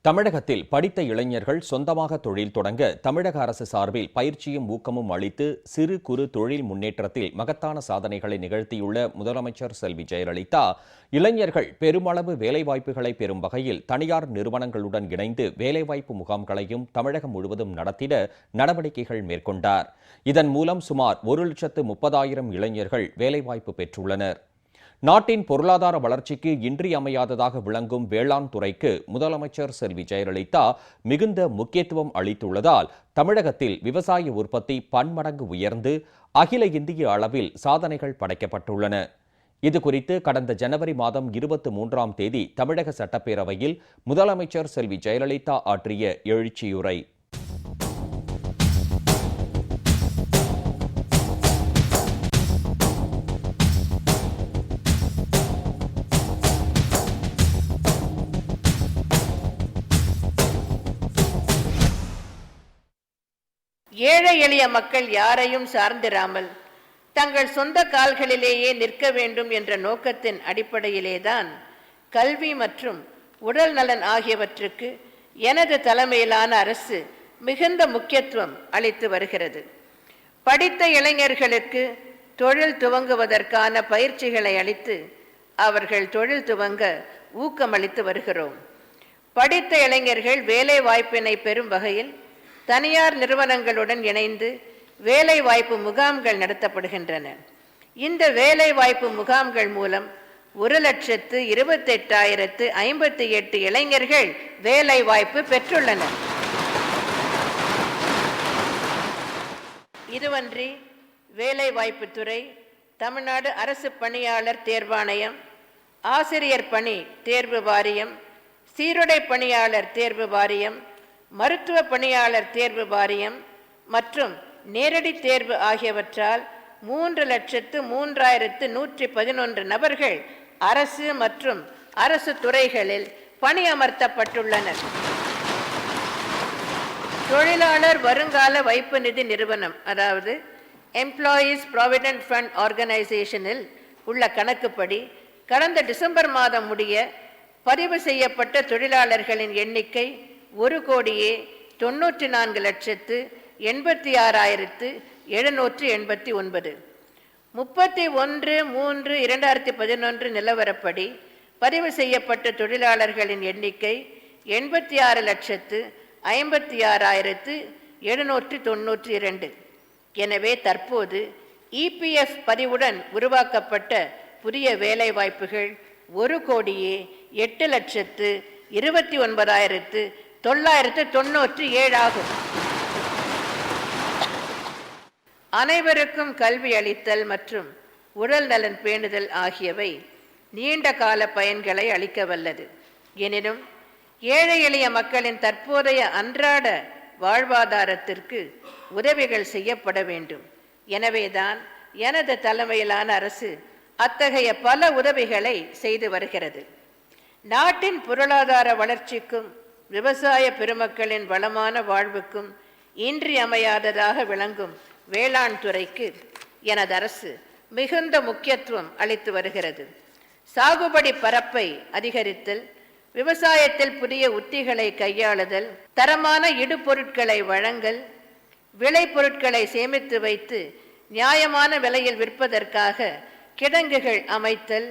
தமிழகத்தில் படித்த இளைஞர்கள் சொந்தமாக தொழில் தொடங்க தமிழக அரசு சார்பில் பயிற்சியும் ஊக்கமும் அளித்து சிறு குறு தொழில் முன்னேற்றத்தில் மகத்தான சாதனைகளை நிகழ்த்தியுள்ள முதலமைச்சர் செல்வி ஜெயலலிதா இளைஞர்கள் பெருமளவு வேலைவாய்ப்புகளை பெறும் வகையில் தனியார் நிறுவனங்களுடன் இணைந்து வேலைவாய்ப்பு முகாம்களையும் தமிழகம் முழுவதும் நடத்திட நடவடிக்கைகள் மேற்கொண்டார். இதன் மூலம் சுமார் 1,30,000 இளைஞர்கள் வேலைவாய்ப்பு பெற்றுள்ளனர். நாட்டின் பொருளாதார வளர்ச்சிக்கு இன்றியமையாததாக விளங்கும் வேளாண் துறைக்கு முதலமைச்சர் செல்வி ஜெயலலிதா மிகுந்த முக்கியத்துவம் அளித்துள்ளதால் தமிழகத்தில் விவசாய உற்பத்தி பன்மடங்கு உயர்ந்து அகில இந்திய அளவில் சாதனைகள் படைக்கப்பட்டுள்ளன. இதுகுறித்து கடந்த ஜனவரி மாதம் 23ஆம் தேதி தமிழக சட்டப்பேரவையில் முதலமைச்சர் செல்வி ஜெயலலிதா ஆற்றிய எழுச்சியுரை. ஏழை எளிய மக்கள் யாரையும் சார்ந்திராமல் தங்கள் சொந்த கால்களிலேயே நிற்க வேண்டும் என்ற நோக்கத்தின் அடிப்படையிலேதான் கல்வி மற்றும் உடல் நலன் ஆகியவற்றுக்கு எனது தலைமையிலான அரசு மிகுந்த முக்கியத்துவம் அளித்து வருகிறது. படித்த இளைஞர்களுக்கு தொழில் துவங்குவதற்கான பயிற்சிகளை அளித்து அவர்கள் தொழில் துவங்க ஊக்கமளித்து வருகிறோம். படித்த இளைஞர்கள் வேலை வாய்ப்பினை பெறும் வகையில் தனியார் நிறுவனங்களுடன் இணைந்து வேலை வாய்ப்பு முகாம்கள் நடத்தப்படுகின்றன. இந்த வேலை வாய்ப்பு முகாம்கள் மூலம் 1,28,058 இளைஞர்கள் வேலை வாய்ப்பு பெற்றுள்ளனர். இதுவன்றி வேலை வாய்ப்பு துறை, தமிழ்நாடு அரசு பணியாளர் தேர்வாணையம், ஆசிரியர் பணி தேர்வு வாரியம், சீருடை பணியாளர் தேர்வு வாரியம், மருத்துவ பணியாளர் தேர்வு வாரியம் மற்றும் நேரடி தேர்வு ஆகியவற்றால் 3,03,111 நபர்கள் அரசு மற்றும் அரசு துறைகளில் பணியமர்த்தப்பட்டுள்ளனர். தொழிலாளர் வருங்கால வைப்பு நிதி நிறுவனம், அதாவது எம்ப்ளாயீஸ் ப்ராவிடென்ட் ஃபண்ட் ஆர்கனைசேஷனில் உள்ள கணக்குப்படி கடந்த டிசம்பர் மாதம் முடிய பதிவு செய்யப்பட்ட தொழிலாளர்களின் எண்ணிக்கை 1,84,86,789. 31/3/2011 நிலவரப்படி பதிவு செய்யப்பட்ட தொழிலாளர்களின் எண்ணிக்கை 86,56,792. எனவே தற்போது EPF பதிவுடன் உருவாக்கப்பட்ட புதிய வேலைவாய்ப்புகள் 1,08,29,997 ஆகும். அனைவருக்கும் கல்வி அளித்தல் மற்றும் உடல் நலன் பேணுதல் ஆகியவை நீண்ட கால பயன்களை அளிக்க வல்லது. எனினும் ஏழை எளிய மக்களின் தற்போதைய அன்றாட வாழ்வாதாரத்திற்கு உதவிகள் செய்யப்பட வேண்டும். எனவேதான் எனது தலைமையிலான அரசு அத்தகைய பல உதவிகளை செய்து வருகிறது. நாட்டின் பொருளாதார வளர்ச்சிக்கும் விவசாய பெருமக்களின் வளமான வாழ்வுக்கும் இன்றியமையாததாக விளங்கும் வேளாண் துறைக்கு எனது அரசு மிகுந்த முக்கியத்துவம் அளித்து வருகிறது. சாகுபடி பரப்பை அதிகரித்தல், விவசாயத்தில் புதிய உத்திகளை கையாளுதல், தரமான இடுபொருட்களை வழங்கல், விளைபொருட்களை சேமித்து வைத்து நியாயமான விலையில் விற்பதற்காக கிடங்குகள் அமைத்தல்,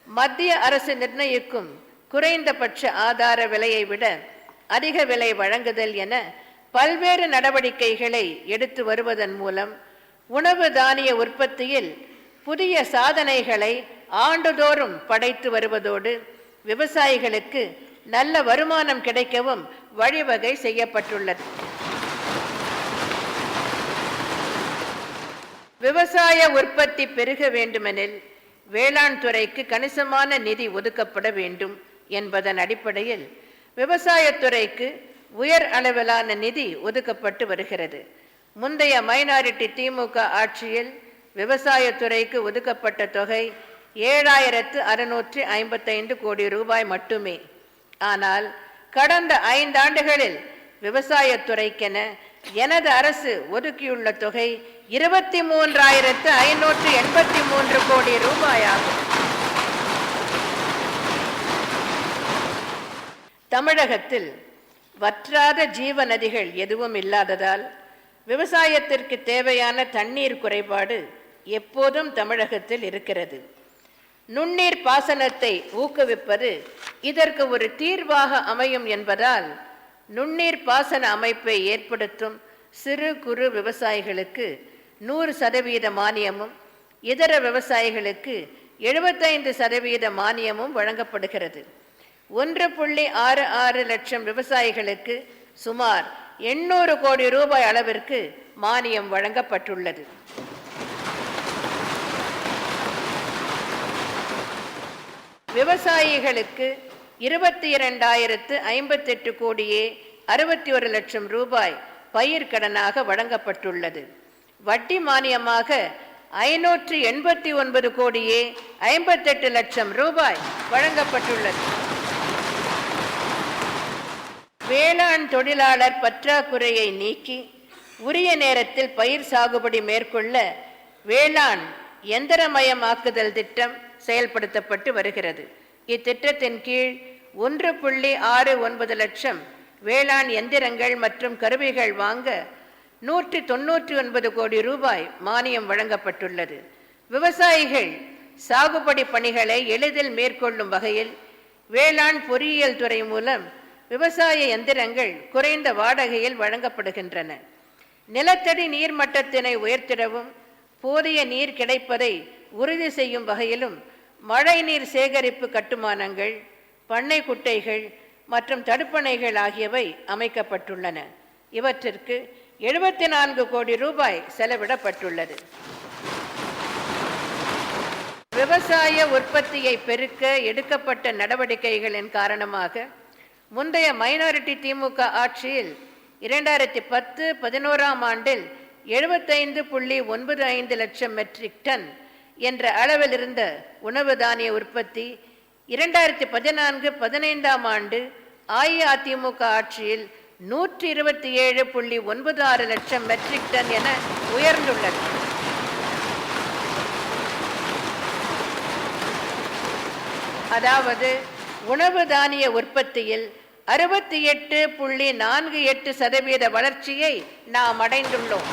மத்திய அரசு நிர்ணயிக்கும் குறைந்தபட்ச ஆதார விலையை விட அதிக விலை வழங்குதல் என பல்வேறு நடவடிக்கைகளை எடுத்து வருவதன் மூலம் உணவு தானிய உற்பத்தியில் புதிய சாதனைகளை ஆண்டுதோறும் படைத்து வருவதோடு விவசாயிகளுக்கு நல்ல வருமானம் கிடைக்கவும் வழிவகை செய்யப்பட்டுள்ளது. விவசாய உற்பத்தி பெருக வேண்டுமெனில் வேளாண் துறைக்கு கணிசமான நிதி ஒதுக்கப்பட வேண்டும் என்பதன் அடிப்படையில் விவசாயத்துறைக்கு உயர் அளவிலான நிதி ஒதுக்கப்பட்டு வருகிறது. முந்தைய மைனாரிட்டி திமுக ஆட்சியில் விவசாயத்துறைக்கு ஒதுக்கப்பட்ட தொகை 7,655 கோடி ரூபாய் மட்டுமே. ஆனால் கடந்த 5 ஆண்டுகளில் விவசாயத்துறைக்கென எனது அரசு ஒதுக்கியுள்ள தொகை 23,583 கோடி ரூபாயாகும். தமிழகத்தில் வற்றாத ஜீவ நதிகள் எதுவும் இல்லாததால் விவசாயத்திற்கு தேவையான தண்ணீர் குறைபாடு எப்போதும் தமிழகத்தில் இருக்கிறது. நுண்ணீர் பாசனத்தை ஊக்குவிப்பது இதற்கு ஒரு தீர்வாக அமையும் என்பதால் நுண்ணீர் பாசன அமைப்பை ஏற்படுத்தும் சிறு குறு விவசாயிகளுக்கு 100% மானியமும் இதர விவசாயிகளுக்கு 75% மானியமும் வழங்கப்படுகிறது. 1.66 லட்சம் விவசாயிகளுக்கு சுமார் 800 கோடி ரூபாய் அளவிற்கு மானியம் வழங்கப்பட்டுள்ளது. விவசாயிகளுக்கு 22,058 கோடியே 61 லட்சம் ரூபாய் பயிர்க்கடனாக வழங்கப்பட்டுள்ளது. வட்டி மானியமாக 589 கோடியே 58 லட்சம் ரூபாய் வழங்கப்பட்டுள்ளது. வேளாண் தொழிலாளர் பற்றாக்குறையை நீக்கி உரிய நேரத்தில் பயிர் சாகுபடி மேற்கொள்ள வேளாண் எந்திரமயமாக்குதல் திட்டம் செயல்படுத்தப்பட்டு வருகிறது. இத்திட்டத்தின் கீழ் 1.69 லட்சம் வேளாண் எந்திரங்கள் மற்றும் கருவிகள் வாங்க 199 கோடி ரூபாய் மானியம் வழங்கப்பட்டுள்ளது. விவசாயிகள் சாகுபடி பணிகளை எளிதில் மேற்கொள்ளும் வகையில் வேளாண் பொறியியல் துறை மூலம் விவசாய எந்திரங்கள் குறைந்த வாடகையில் வழங்கப்படுகின்றன. நிலத்தடி நீர் மட்டத்தினை உயர்த்திடவும் போதிய நீர் கிடைப்பதை உறுதி செய்யும் வகையிலும் மழை நீர் சேகரிப்பு கட்டுமானங்கள், பண்ணை குட்டைகள் மற்றும் தடுப்பணைகள் ஆகியவை அமைக்கப்பட்டுள்ளன. இவற்றிற்கு 74 கோடி ரூபாய் செலவிடப்பட்டுள்ளது. விவசாய உற்பத்தியை பெருக்க எடுக்கப்பட்ட நடவடிக்கைகளின் காரணமாக முந்தைய மைனாரிட்டி திமுக ஆட்சியில் 2010-11ஆம் ஆண்டில் 75.95 லட்சம் மெட்ரிக் டன் என்ற அளவில் இருந்த உணவு தானிய உற்பத்தி 2014-15ஆம் ஆண்டு அஇஅதிமுக ஆட்சியில் 127.96 லட்சம் மெட்ரிக் டன் என உயர்ந்துள்ளது. அதாவது உணவு தானிய உற்பத்தியில் 68.48% வளர்ச்சியை நாம் அடைந்துள்ளோம்.